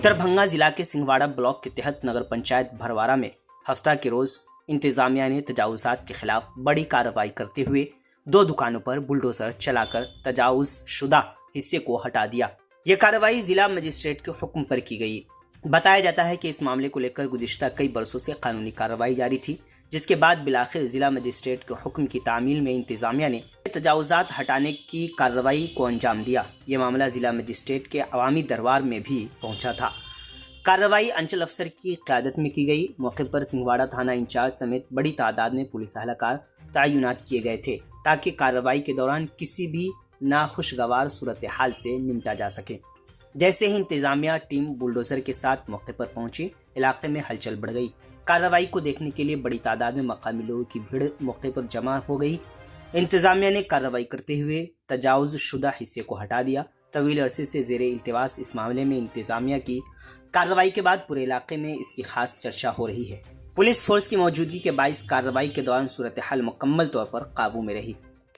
दरभंगा जिला के सिंहवाड़ा ब्लॉक के तहत नगर पंचायत भरवारा में हफ्ता के रोज इंतजामिया ने तजावुजात के खिलाफ बड़ी कार्रवाई करते हुए 2 दुकानों पर बुलडोजर चलाकर तजावुज शुदा हिस्से को हटा दिया। ये कार्रवाई जिला मजिस्ट्रेट के हुक्म पर की गई। बताया जाता है कि इस मामले को लेकर गुज़िश्ता कई बरसों से कानूनी कार्रवाई जारी थी, जिसके बाद बिलाखिर जिला मजिस्ट्रेट के हुक्म की तामील में इंतजामिया ने तजावुजात हटाने की कार्रवाई को अंजाम दिया। ये मामला जिला मजिस्ट्रेट के अवामी दरबार में भी पहुंचा था। कार्रवाई अंचल अफसर की क़यादत में की गई। मौके पर सिंहवाड़ा थाना इंचार्ज समेत बड़ी तादाद में पुलिस अहलकार तैनात किए गए थे ताकि कार्रवाई के दौरान किसी भी नाखुशगवार सूरत हाल से निपटा जा सके। जैसे ही इंतजामिया टीम बुलडोजर के साथ मौके पर पहुंची, इलाके में हलचल बढ़ गई। कार्रवाई को देखने के लिए बड़ी तादाद में मकामी लोगों की भीड़ मौके पर जमा हो गई। इंतजामिया ने कार्रवाई करते हुए तजावुज शुदा हिस्से को हटा दिया। तवील अरसे से ज़ेरे इल्तिवास इस मामले में इंतजामिया की कार्रवाई के बाद पूरे इलाके में इसकी खास चर्चा हो रही है। पुलिस फोर्स की मौजूदगी के बाइस कार्रवाई के दौरान सूरत हाल मुकम्मल तौर पर काबू में रही।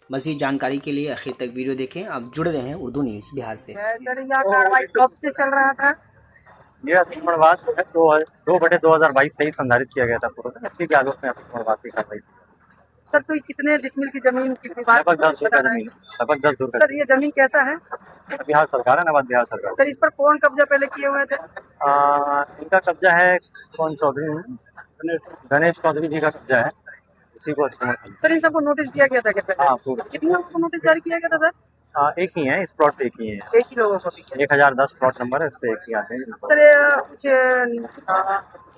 मज़ीद जानकारी के लिए आखिर तक वीडियो देखें। आप जुड़ रहे हैं उर्दू न्यूज़ बिहार से। कार्रवाई कब से चल रहा था? ये अतिक्रमणवास 2/2022-23 संधारित किया गया था पूरा। इसी के आलोक में अतिक्रमणवास की कार्रवाई। सर कोई कितने डिसमिल की जमीन की बात? लगभग 10 धुर जमीन, लगभग 10 धुर। सर ये जमीन कैसा है? बिहार सरकार है, नवाद बिहार सरकार। सर इस पर कौन कब्जा पहले किए हुए थे? इनका कब्जा है कौन चौधरी, गणेश चौधरी जी का कब्जा है, उसी को अतिक्रमण। सर इन सबको नोटिस दिया गया था क्या पहले? हाँ, कितने लोगों को नोटिस जारी किया गया था सर? एक ही है, इस प्लॉट पे एक ही है। एक ही लोगों को? 1010 प्लॉट नंबर है, इस पे एक ही आते हैं। सर कुछ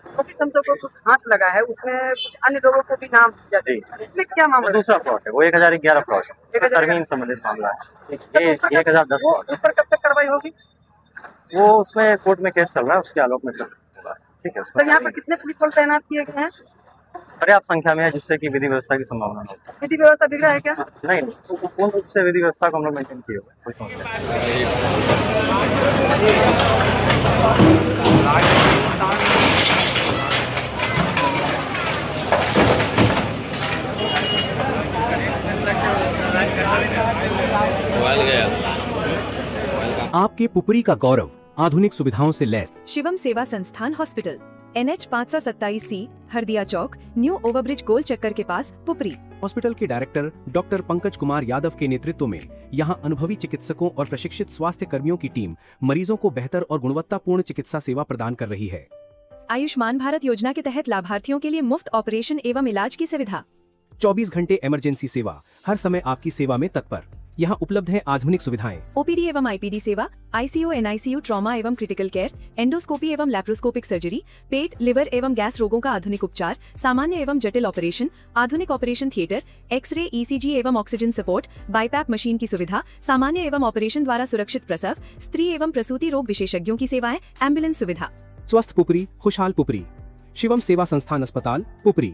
नोटिस हम सबको कुछ हाथ लगा है, उसमें कुछ अन्य लोगों को भी नाम दिया जाए, इसमें क्या मामला? दूसरा प्लॉट है वो 1011 प्लॉट है, तरमीम संबंधित मामला है। 1010 प्लॉट। उस पर कब तक कार्रवाई होगी? वो उसमें कोर्ट में केस चल रहा है, उसके आलोक में चल रहा है। ठीक है। सर यहाँ पर कितने पुलिस बल तैनात किए गए हैं? पर्याप्त संख्या में है, जिससे कि विधि व्यवस्था की संभावना हो। विधि व्यवस्था बिगड़ा है क्या? नहीं, पूर्ण रूप से विधि व्यवस्था को हम लोग मेंटेन किए हुए, कोई समस्या नहीं। आपके पुपरी का गौरव आधुनिक सुविधाओं से लैस शिवम सेवा संस्थान हॉस्पिटल, NH 527C, हरदिया चौक, न्यू ओवरब्रिज गोल चक्कर के पास, पुपरी। हॉस्पिटल के डायरेक्टर डॉक्टर पंकज कुमार यादव के नेतृत्व में यहां अनुभवी चिकित्सकों और प्रशिक्षित स्वास्थ्य कर्मियों की टीम मरीजों को बेहतर और गुणवत्तापूर्ण चिकित्सा सेवा प्रदान कर रही है। आयुष्मान भारत योजना के तहत लाभार्थियों के लिए मुफ्त ऑपरेशन एवं इलाज की सुविधा। 24 घंटे इमरजेंसी सेवा, हर समय आपकी सेवा में तत्पर। यहाँ उपलब्ध है आधुनिक सुविधाएं। OPD एवं IPD सेवा, ICU NICU ट्रॉमा एवं क्रिटिकल केयर, एंडोस्कोपी एवं लैप्रोस्कोपिक सर्जरी, पेट, लिवर एवं गैस रोगों का आधुनिक उपचार, सामान्य एवं जटिल ऑपरेशन, आधुनिक ऑपरेशन थिएटर, एक्सरे, ECG एवं ऑक्सीजन सपोर्ट, बाईपैप मशीन की सुविधा, सामान्य एवं ऑपरेशन द्वारा सुरक्षित प्रसव, स्त्री एवं प्रसूति रोग विशेषज्ञों की सेवाएं, एम्बुलेंस सुविधा। स्वस्थ पुपरी, खुशहाल पुपरी। शिवम सेवा संस्थान अस्पताल, पुपरी।